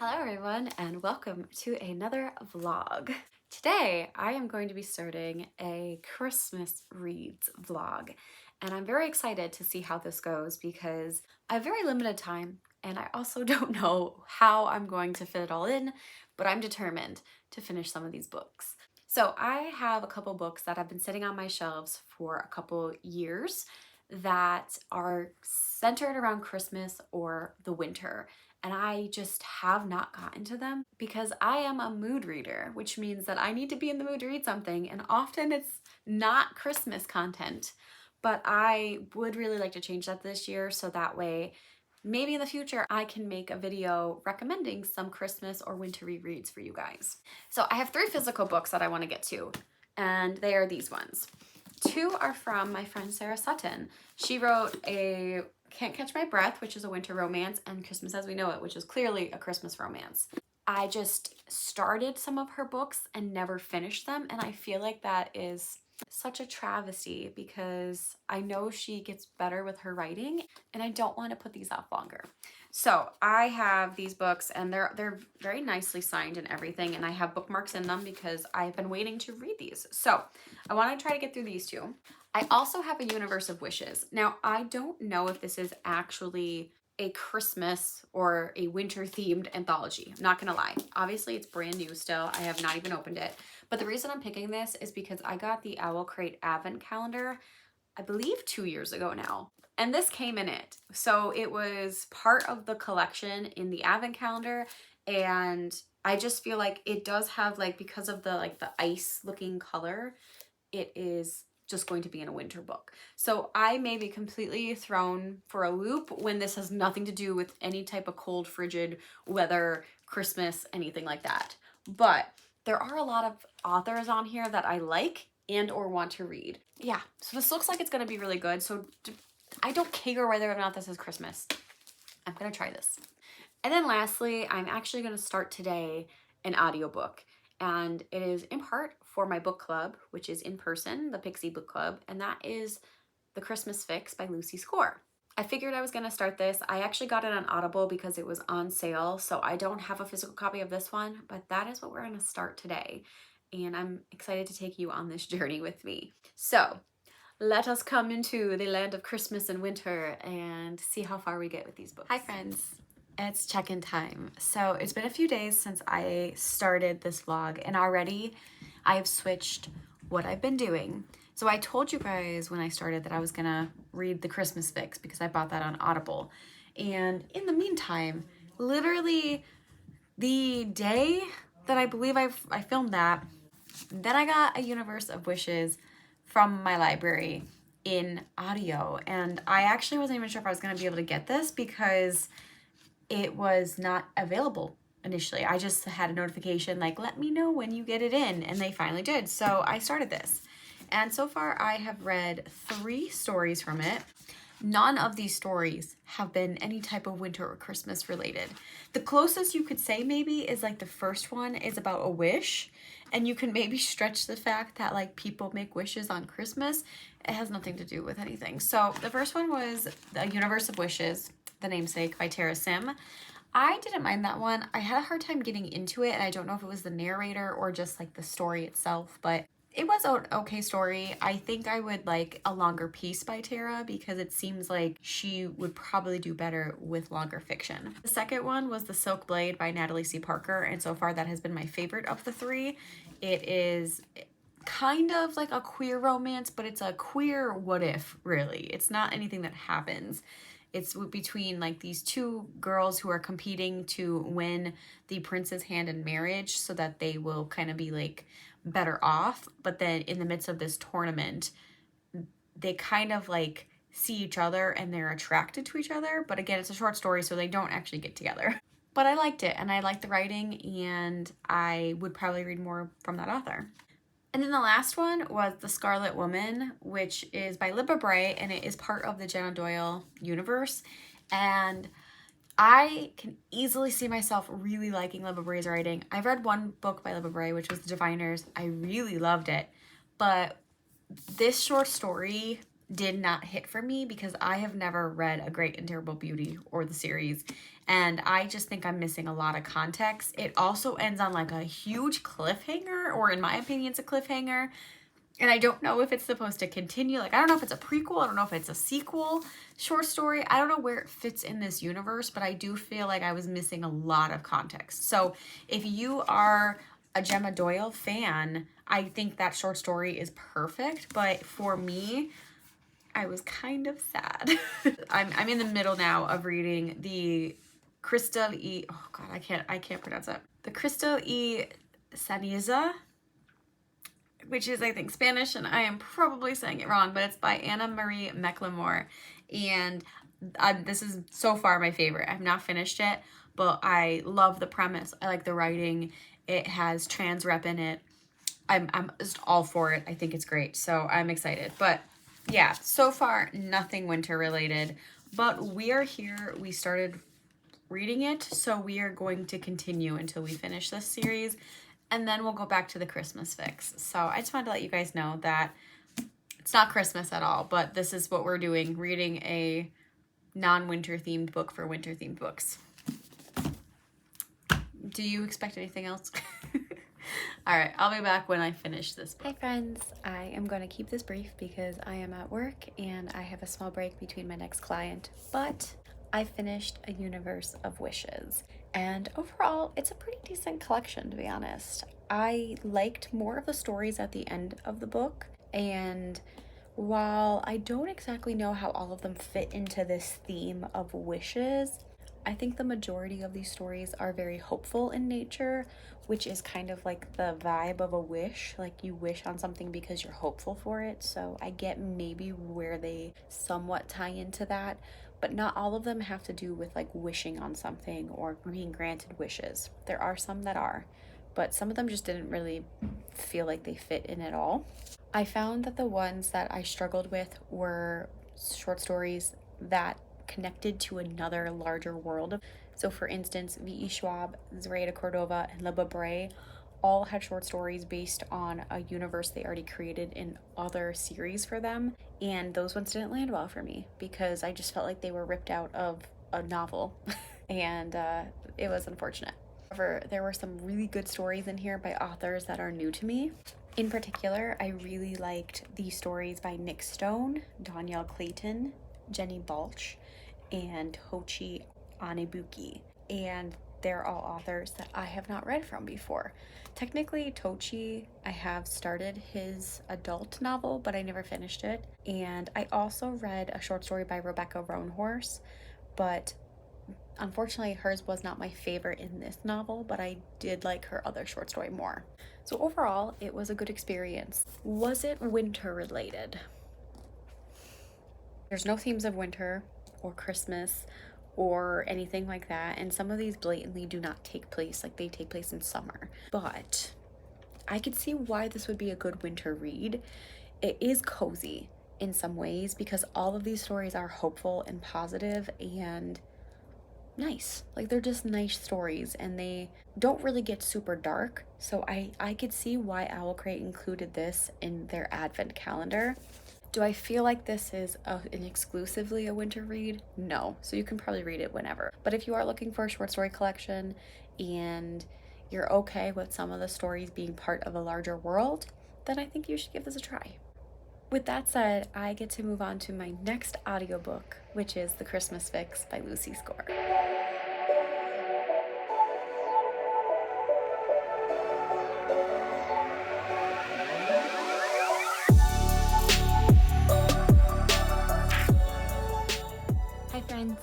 Hello everyone and welcome to another vlog. Today I am going to be starting a Christmas reads vlog and I'm very excited to see how this goes because I have very limited time and I also don't know how I'm going to fit it all in, but I'm determined to finish some of these books. So I have a couple books that have been sitting on my shelves for a couple years that are centered around Christmas or the winter. And I just have not gotten to them because I am a mood reader, which means that I need to be in the mood to read something. And often it's not Christmas content, but I would really like to change that this year. So that way, maybe in the future, I can make a video recommending some Christmas or wintery reads for you guys. So I have 3 physical books that I want to get to, and they are these ones. 2 are from my friend Sarah Sutton. She wrote a Can't Catch My Breath, which is a winter romance, and Christmas as We Know It, which is clearly a Christmas romance. I just started some of her books and never finished them, and I feel like that is such a travesty because I know she gets better with her writing and I don't want to put these off longer. So I have these books and they're very nicely signed and everything, and I have bookmarks in them because I've been waiting to read these. So I want to try to get through these 2. I also have a Universe of Wishes. Now I don't know if this is actually a Christmas or a winter themed anthology. I'm not gonna lie. Obviously it's brand new still. I have not even opened it. But the reason I'm picking this is because I got the Owl Crate Advent Calendar, I believe 2 years ago now. And this came in it. So it was part of the collection in the Advent Calendar. And I just feel like it does have, like, because of the ice looking color, it is just going to be in a winter book. So I may be completely thrown for a loop when this has nothing to do with any type of cold, frigid weather, Christmas, anything like that. But there are a lot of authors on here that I like and or want to read. Yeah, so this looks like it's gonna be really good. So I don't care whether or not this is Christmas. I'm gonna try this. And then lastly, I'm actually gonna start today an audiobook. And it is in part for my book club, which is in person, the Pixie Book Club, and that is The Christmas Fix by Lucy Score. I figured I was going to start this. I actually got it on Audible because it was on sale, so I don't have a physical copy of this one, but that is what we're going to start today. And I'm excited to take you on this journey with me. So let us come into the land of Christmas and winter and see how far we get with these books. Hi friends. It's check-in time. So it's been a few days since I started this vlog, and already I have switched what I've been doing. So I told you guys when I started that I was gonna read The Christmas Fix because I bought that on Audible. And in the meantime, literally the day that I believe I filmed that, then I got a Universe of Wishes from my library in audio. And I actually wasn't even sure if I was gonna be able to get this because it was not available initially. I just had a notification like, let me know when you get it in, and they finally did. So I started this. And so far I have read 3 stories from it. None of these stories have been any type of winter or Christmas related. The closest you could say maybe is like the first one is about a wish, and you can maybe stretch the fact that like people make wishes on Christmas. It has nothing to do with anything. So the first one was The Universe of Wishes, The Namesake by Tara Sim. I didn't mind that one. I had a hard time getting into it, and I don't know if it was the narrator or just like the story itself, but it was an okay story. I think I would like a longer piece by Tara because it seems like she would probably do better with longer fiction. The second one was The Silk Blade by Natalie C. Parker, and so far that has been my favorite of the 3. It is kind of like a queer romance, but it's a queer what if, really. It's not anything that happens. It's between like these 2 girls who are competing to win the prince's hand in marriage so that they will kind of be like better off. But then in the midst of this tournament, they kind of like see each other and they're attracted to each other. But again, it's a short story, so they don't actually get together. But I liked it, and I liked the writing, and I would probably read more from that author. And then the last one was The Scarlet Woman, which is by Libba Bray, and it is part of the Jenna Doyle universe. And I can easily see myself really liking Libba Bray's writing. I've read one book by Libba Bray, which was The Diviners. I really loved it. But this short story did not hit for me because I have never read A Great and Terrible Beauty or the series. and I just think I'm missing a lot of context. It also ends on like a huge cliffhanger, or in my opinion, it's a cliffhanger. And I don't know if it's supposed to continue. Like, I don't know if it's a prequel. I don't know if it's a sequel short story. I don't know where it fits in this universe, but I do feel like I was missing a lot of context. So if you are a Gemma Doyle fan, I think that short story is perfect. But for me, I was kind of sad. I'm in the middle now of reading the Crystal E. Oh God, I can't pronounce that. The Crystal E. Ceniza, which is, I think, Spanish, and I am probably saying it wrong, but it's by Anna Marie McLemore. And this is so far my favorite. I've not finished it, but I love the premise. I like the writing. It has trans rep in it. I'm just all for it. I think it's great. So I'm excited. But yeah, so far, nothing winter related. But we are here. We started reading it, so we are going to continue until we finish this series. And then we'll go back to the Christmas fix. So I just wanted to let you guys know that it's not Christmas at all, but this is what we're doing, reading a non-winter themed book for winter themed books. Do you expect anything else? All right, I'll be back when I finish this book. Hi friends, I am going to keep this brief because I am at work and I have a small break between my next client, but I finished A Universe of Wishes. And overall, it's a pretty decent collection, to be honest. I liked more of the stories at the end of the book, and while I don't exactly know how all of them fit into this theme of wishes, I think the majority of these stories are very hopeful in nature, which is kind of like the vibe of a wish. Like, you wish on something because you're hopeful for it. So I get maybe where they somewhat tie into that, but not all of them have to do with like wishing on something or being granted wishes. There are some that are, but some of them just didn't really feel like they fit in at all. I found that the ones that I struggled with were short stories that connected to another larger world. So for instance, V.E. Schwab, Zoraida Cordova, and Libba Bray all had short stories based on a universe they already created in other series for them, and those ones didn't land well for me because I just felt like they were ripped out of a novel and it was unfortunate. However, there were some really good stories in here by authors that are new to me. In particular, I really liked the stories by Nick Stone, Dhonielle Clayton, Jenny Balch, and Hochi Anebuki, and they're all authors that I have not read from before. Technically, Tochi, I have started his adult novel, but I never finished it. And I also read a short story by Rebecca Roanhorse, but unfortunately hers was not my favorite in this novel, but I did like her other short story more. So overall, it was a good experience. Was it winter related? There's no themes of winter or Christmas or anything like that, and some of these blatantly do not take place, like they take place in summer. But I could see why this would be a good winter read. It is cozy in some ways because all of these stories are hopeful and positive and nice. Like, they're just nice stories and they don't really get super dark. So I could see why Owl Crate included this in their advent calendar. Do I feel like this is an exclusively a winter read? No. So you can probably read it whenever. But if you are looking for a short story collection and you're okay with some of the stories being part of a larger world, then I think you should give this a try. With that said, I get to move on to my next audiobook, which is The Christmas Fix by Lucy Score. Hi friends.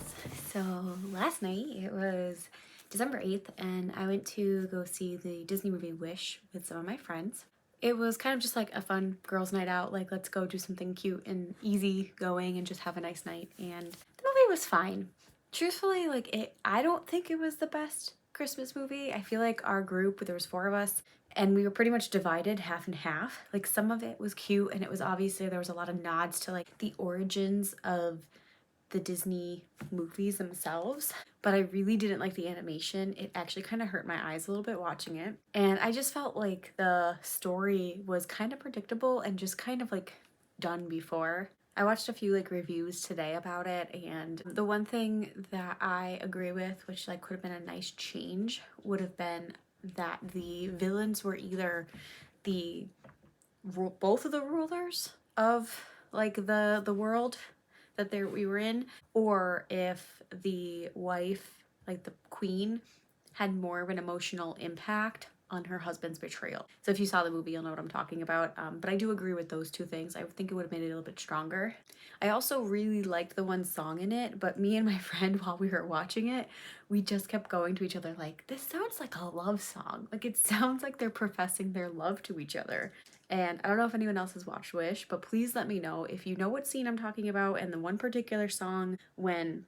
So last night, it was December 8th, and I went to go see the Disney movie Wish with some of my friends. It was kind of just like a fun girls' night out, like let's go do something cute and easy going and just have a nice night, and the movie was fine. Truthfully, I don't think it was the best Christmas movie. I feel like our group, there was 4 of us, and we were pretty much divided half and half. Like, some of it was cute, and it was obviously, there was a lot of nods to like the origins of the Disney movies themselves, but I really didn't like the animation. It actually kind of hurt my eyes a little bit watching it. And I just felt like the story was kind of predictable and just kind of like done before. I watched a few like reviews today about it, and the one thing that I agree with, which like could have been a nice change, would have been that the villains were either the both of the rulers of like the world that we were in, or if the wife, like the queen, had more of an emotional impact on her husband's betrayal. So if you saw the movie, you'll know what I'm talking about. But I do agree with those two things. I think it would have made it a little bit stronger. I also really liked the one song in it, but me and my friend, while we were watching it, we just kept going to each other like, this sounds like a love song. Like it sounds like they're professing their love to each other. And I don't know if anyone else has watched Wish, but please let me know if you know what scene I'm talking about and the one particular song when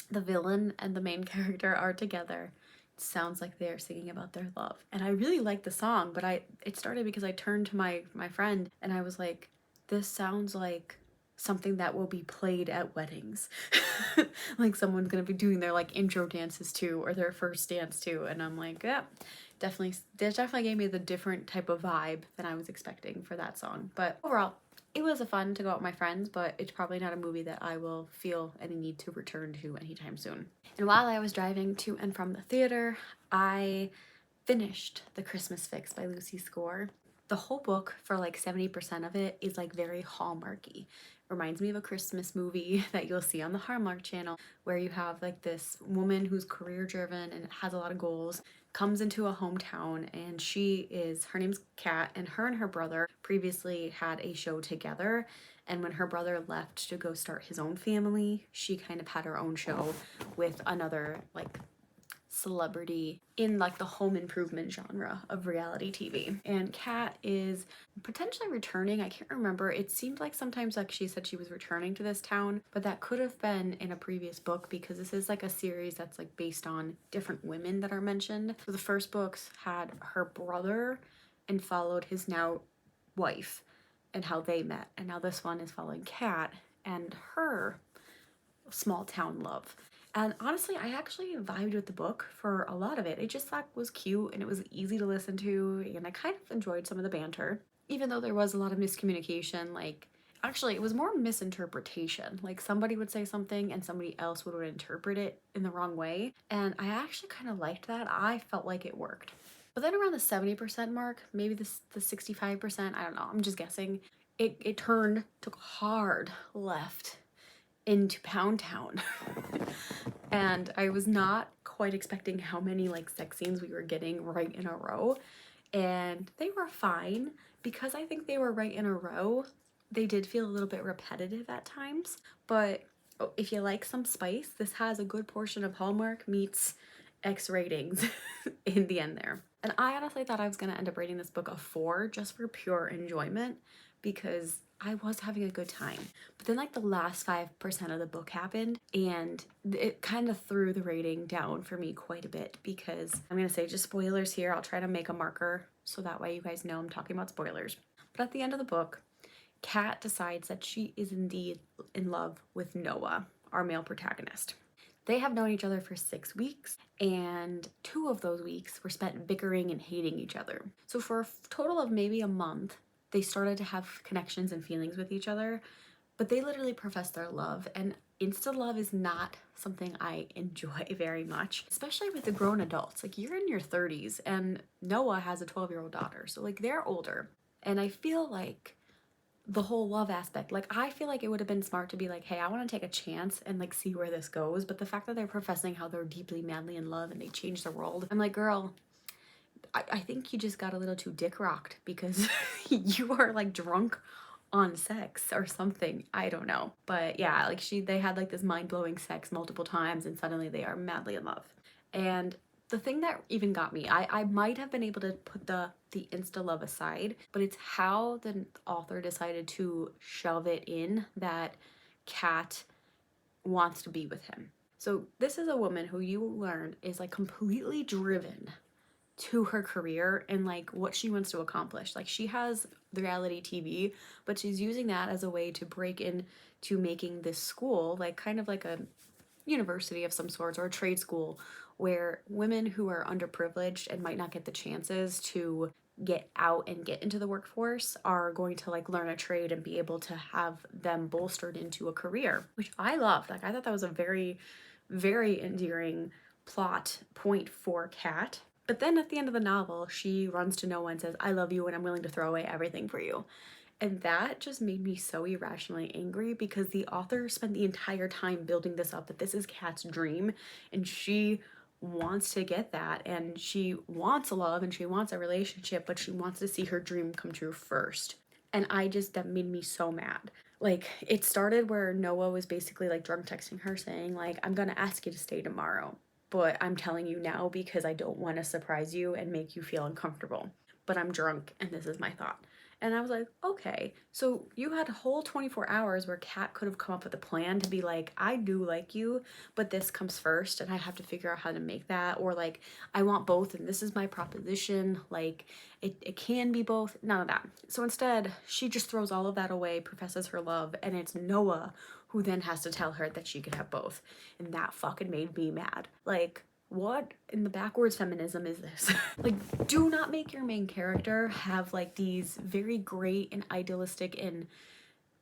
the villain and the main character are together. It sounds like they are singing about their love. And I really liked the song, but it started because I turned to my friend and I was like, this sounds like something that will be played at weddings. Like someone's gonna be doing their like intro dances too, or their first dance too. And I'm like, yeah, definitely, this definitely gave me the different type of vibe than I was expecting for that song. But overall, it was a fun to go out with my friends, but it's probably not a movie that I will feel any need to return to anytime soon. And while I was driving to and from the theater, I finished The Christmas Fix by Lucy Score. The whole book, for like 70% of it, is like very Hallmarky. Reminds me of a Christmas movie that you'll see on the Hallmark channel, where you have like this woman who's career driven and has a lot of goals, comes into a hometown, and her name's Kat, and her brother previously had a show together. And when her brother left to go start his own family, she kind of had her own show with another like celebrity in like the home improvement genre of reality TV. And Kat is potentially returning. I can't remember. It seemed like sometimes like she said she was returning to this town, but that could have been in a previous book because this is like a series that's like based on different women that are mentioned. So the first books had her brother and followed his now wife and how they met. And now this one is following Kat and her small town love. And honestly, I actually vibed with the book for a lot of it. It just like was cute and it was easy to listen to, and I kind of enjoyed some of the banter. Even though there was a lot of miscommunication, like actually it was more misinterpretation. Like somebody would say something and somebody else would interpret it in the wrong way. And I actually kind of liked that. I felt like it worked. But then around the 70% mark, maybe the 65%, I don't know, I'm just guessing, it took a hard left into Pound Town. And I was not quite expecting how many like sex scenes we were getting right in a row. And they were fine because I think they were right in a row. They did feel a little bit repetitive at times, but if you like some spice, this has a good portion of Hallmark meets X ratings in the end there. And I honestly thought I was gonna end up rating this book a 4 just for pure enjoyment because I was having a good time. But then like the last 5% of the book happened and it kind of threw the rating down for me quite a bit because I'm gonna say just spoilers here. I'll try to make a marker so that way you guys know I'm talking about spoilers. But at the end of the book, Kat decides that she is indeed in love with Noah, our male protagonist. They have known each other for 6 weeks, and 2 of those weeks were spent bickering and hating each other. So for a total of maybe a month, they started to have connections and feelings with each other, but they literally professed their love, and insta love is not something I enjoy very much, especially with the grown adults. Like you're in your 30s and Noah has a 12-year-old daughter, so like they're older. And I feel like the whole love aspect, like I feel like it would have been smart to be like, hey, I want to take a chance and like see where this goes. But the fact that they're professing how they're deeply madly in love and they change the world, I'm like, girl, I think you just got a little too dick rocked because you are like drunk on sex or something. I don't know. But yeah, like they had like this mind-blowing sex multiple times and suddenly they are madly in love. And the thing that even got me, I might have been able to put the insta love aside, but it's how the author decided to shove it in that Kat wants to be with him. So this is a woman who you learn is like completely driven to her career and like what she wants to accomplish. Like she has the reality TV, but she's using that as a way to break into making this school like kind of like a university of some sorts or a trade school where women who are underprivileged and might not get the chances to get out and get into the workforce are going to like learn a trade and be able to have them bolstered into a career, which I loved. Like I thought that was a very, very endearing plot point for Kat. But then at the end of the novel, she runs to Noah and says, I love you and I'm willing to throw away everything for you. And that just made me so irrationally angry because the author spent the entire time building this up that this is Kat's dream and she wants to get that and she wants a love and she wants a relationship, but she wants to see her dream come true first. And that made me so mad. Like it started where Noah was basically like drunk texting her saying like, I'm gonna ask you to stay tomorrow, but I'm telling you now because I don't want to surprise you and make you feel uncomfortable. But I'm drunk and this is my thought. And I was like, okay, so you had a whole 24 hours where Kat could have come up with a plan to be like, I do like you, but this comes first and I have to figure out how to make that. Or like, I want both and this is my proposition. Like, it can be both. None of that. So instead, she just throws all of that away, professes her love, and it's Noah who then has to tell her that she could have both. And that fucking made me mad. Like, what in the backwards feminism is this? Like, do not make your main character have like these very great and idealistic and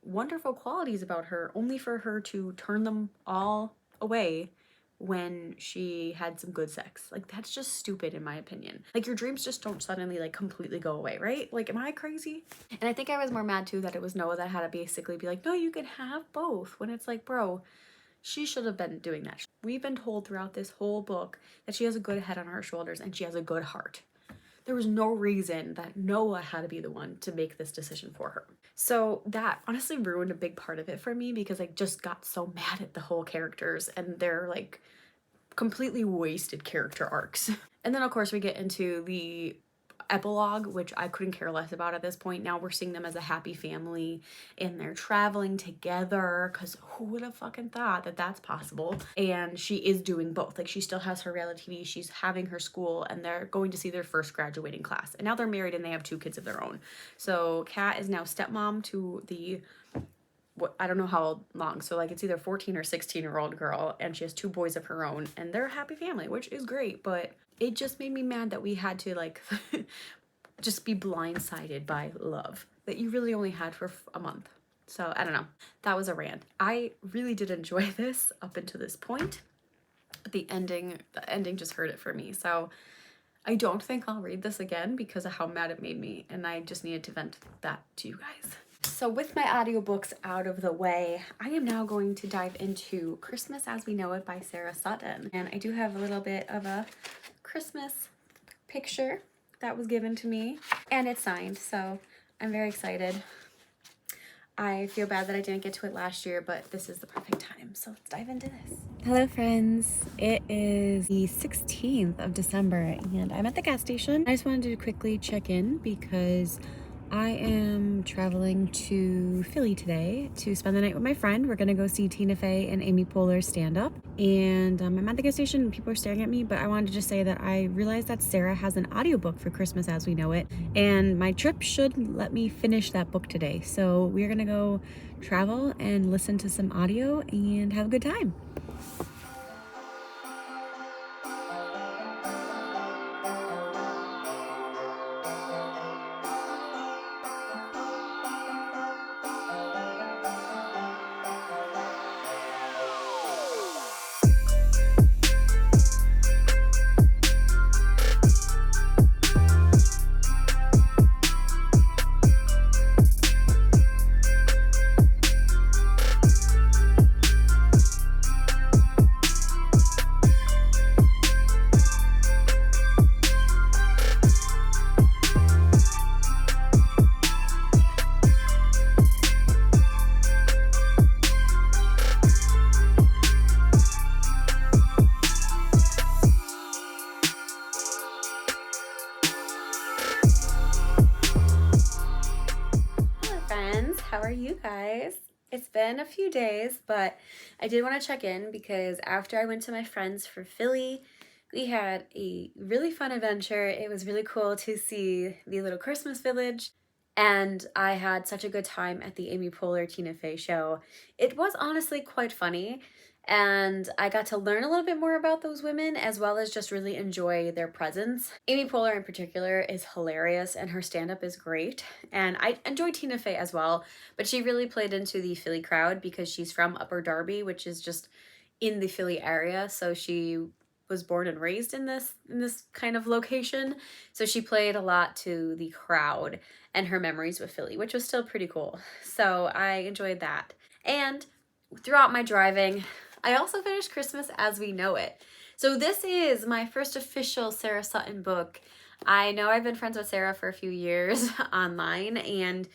wonderful qualities about her only for her to turn them all away when she had some good sex. Like, that's just stupid in my opinion. Like, your dreams just don't suddenly like completely go away, right? Like, am I crazy? And I think I was more mad too that it was Noah that had to basically be like, no, you can have both, when it's like, bro, she should have been doing that. We've been told throughout this whole book that she has a good head on her shoulders and she has a good heart. There was no reason that Noah had to be the one to make this decision for her. So that honestly ruined a big part of it for me because I just got so mad at the whole characters and their like completely wasted character arcs. And then of course we get into the epilogue, which I couldn't care less about at this point. Now we're seeing them as a happy family and they're traveling together because who would have fucking thought that that's possible? And she is doing both. Like she still has her reality TV, she's having her school, and they're going to see their first graduating class. And now they're married and they have 2 kids of their own. So Kat is now stepmom to the I don't know how long, so like it's either 14 or 16-year-old girl, and she has 2 boys of her own, and they're a happy family, which is great. But it just made me mad that we had to like just be blindsided by love that you really only had for a month. So I don't know, that was a rant. I really did enjoy this up until this point, but the ending just hurt it for me. So I don't think I'll read this again because of how mad it made me, and I just needed to vent that to you guys. So with my audiobooks out of the way, I am now going to dive into Christmas as We Know It by Sarah Sutton. And I do have a little bit of a Christmas picture that was given to me, and it's signed, so I'm very excited. I feel bad that I didn't get to it last year, but this is the perfect time, so let's dive into this. Hello friends, it is the 16th of December and I'm at the gas station. I just wanted to quickly check in because I am traveling to Philly today to spend the night with my friend. We're gonna go see Tina Fey and Amy Poehler's stand-up. And I'm at the gas station and people are staring at me, but I wanted to just say that I realized that Sarah has an audiobook for Christmas as We Know It. And my trip should let me finish that book today. So we're gonna go travel and listen to some audio and have a good time. How are you guys? It's been a few days, but I did want to check in because after I went to my friends for Philly, we had a really fun adventure. It was really cool to see the little Christmas village, and I had such a good time at the Amy Poehler Tina Fey show. It was honestly quite funny, and I got to learn a little bit more about those women as well as just really enjoy their presence. Amy Poehler in particular is hilarious and her stand-up is great, and I enjoy Tina Fey as well, but she really played into the Philly crowd because she's from Upper Darby, which is just in the Philly area, so she was born and raised in this kind of location, so she played a lot to the crowd and her memories with Philly, which was still pretty cool. So I enjoyed that. And throughout my driving, I also finished Christmas as We Know It. So this is my first official Sarah Sutton book. I know I've been friends with Sarah for a few years online, and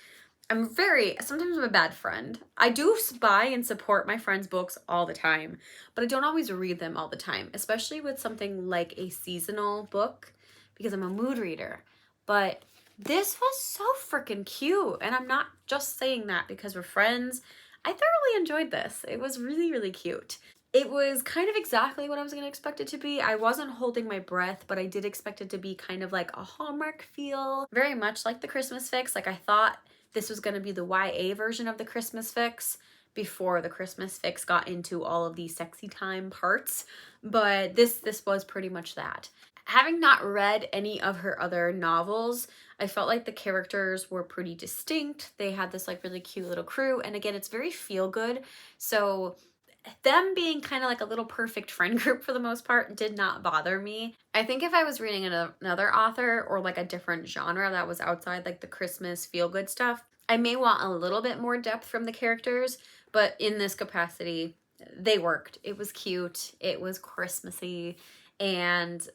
sometimes I'm a bad friend. I do buy and support my friends' books all the time, but I don't always read them all the time, especially with something like a seasonal book because I'm a mood reader. But this was so freaking cute, and I'm not just saying that because we're friends. I thoroughly enjoyed this. It was really, really cute. It was kind of exactly what I was going to expect it to be. I wasn't holding my breath, but I did expect it to be kind of like a Hallmark feel. Very much like the Christmas Fix. Like I thought this was going to be the YA version of the Christmas Fix before the Christmas Fix got into all of the sexy time parts. But this was pretty much that. Having not read any of her other novels, I felt like the characters were pretty distinct. They had this like really cute little crew. And again, it's very feel good. So them being kind of like a little perfect friend group for the most part did not bother me. I think if I was reading another author or like a different genre that was outside like the Christmas feel good stuff, I may want a little bit more depth from the characters, but in this capacity, they worked. It was cute, it was Christmassy, and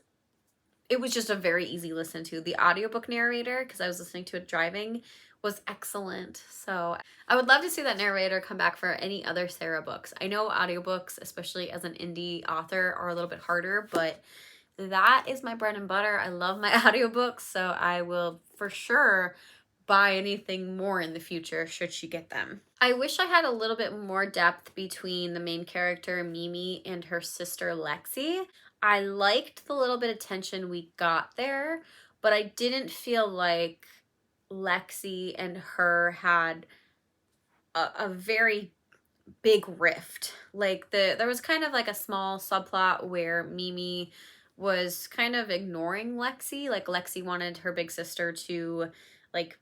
it was just a very easy listen to. The audiobook narrator, because I was listening to it driving, was excellent. So I would love to see that narrator come back for any other Sarah books. I know audiobooks, especially as an indie author, are a little bit harder, but that is my bread and butter. I love my audiobooks, so I will for sure buy anything more in the future should she get them. I wish I had a little bit more depth between the main character Mimi and her sister Lexi. I liked the little bit of tension we got there, but I didn't feel like Lexi and her had a very big rift. Like there was kind of like a small subplot where Mimi was kind of ignoring Lexi. Like Lexi wanted her big sister to like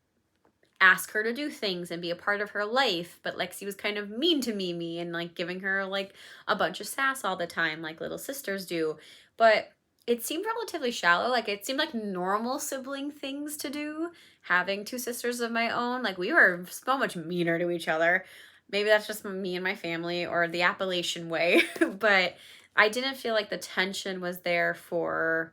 ask her to do things and be a part of her life, but Lexi was kind of mean to Mimi and like giving her like a bunch of sass all the time like little sisters do. But it seemed relatively shallow. Like it seemed like normal sibling things to do, having two sisters of my own. Like we were so much meaner to each other. Maybe that's just me and my family or the Appalachian way, but I didn't feel like the tension was there for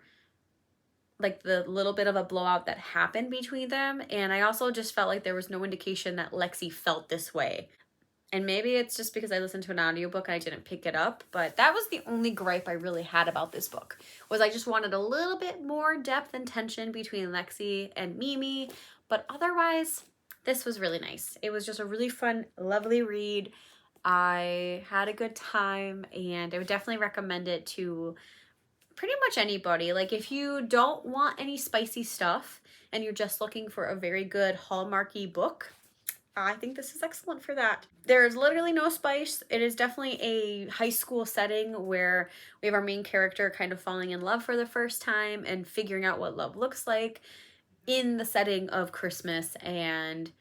like the little bit of a blowout that happened between them. And I also just felt like there was no indication that Lexi felt this way. And maybe it's just because I listened to an audiobook and I didn't pick it up, but that was the only gripe I really had about this book, was I just wanted a little bit more depth and tension between Lexi and Mimi, but otherwise, this was really nice. It was just a really fun, lovely read. I had a good time, and I would definitely recommend it to pretty much anybody. Like if you don't want any spicy stuff and you're just looking for a very good Hallmarky book, I think this is excellent for that. There's literally no spice. It is definitely a high school setting where we have our main character kind of falling in love for the first time and figuring out what love looks like in the setting of Christmas, and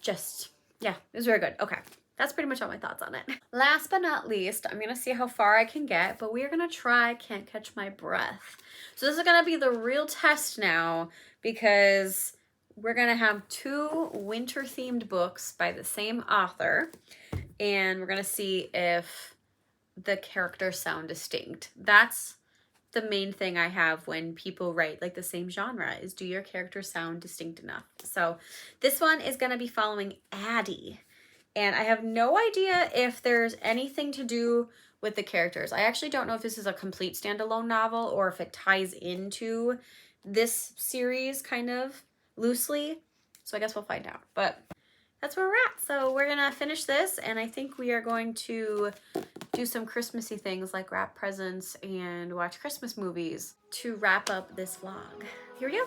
just, yeah, it was very good. Okay. That's pretty much all my thoughts on it. Last but not least, I'm going to see how far I can get, but we are going to try Can't Catch My Breath. So this is going to be the real test now, because we're going to have two winter-themed books by the same author, and we're going to see if the characters sound distinct. That's the main thing I have when people write like the same genre, is do your characters sound distinct enough? So this one is going to be following Addie. And I have no idea if there's anything to do with the characters. I actually don't know if this is a complete standalone novel or if it ties into this series kind of loosely. So I guess we'll find out. But that's where we're at. So we're going to finish this, and I think we are going to do some Christmassy things like wrap presents and watch Christmas movies to wrap up this vlog. Here we go.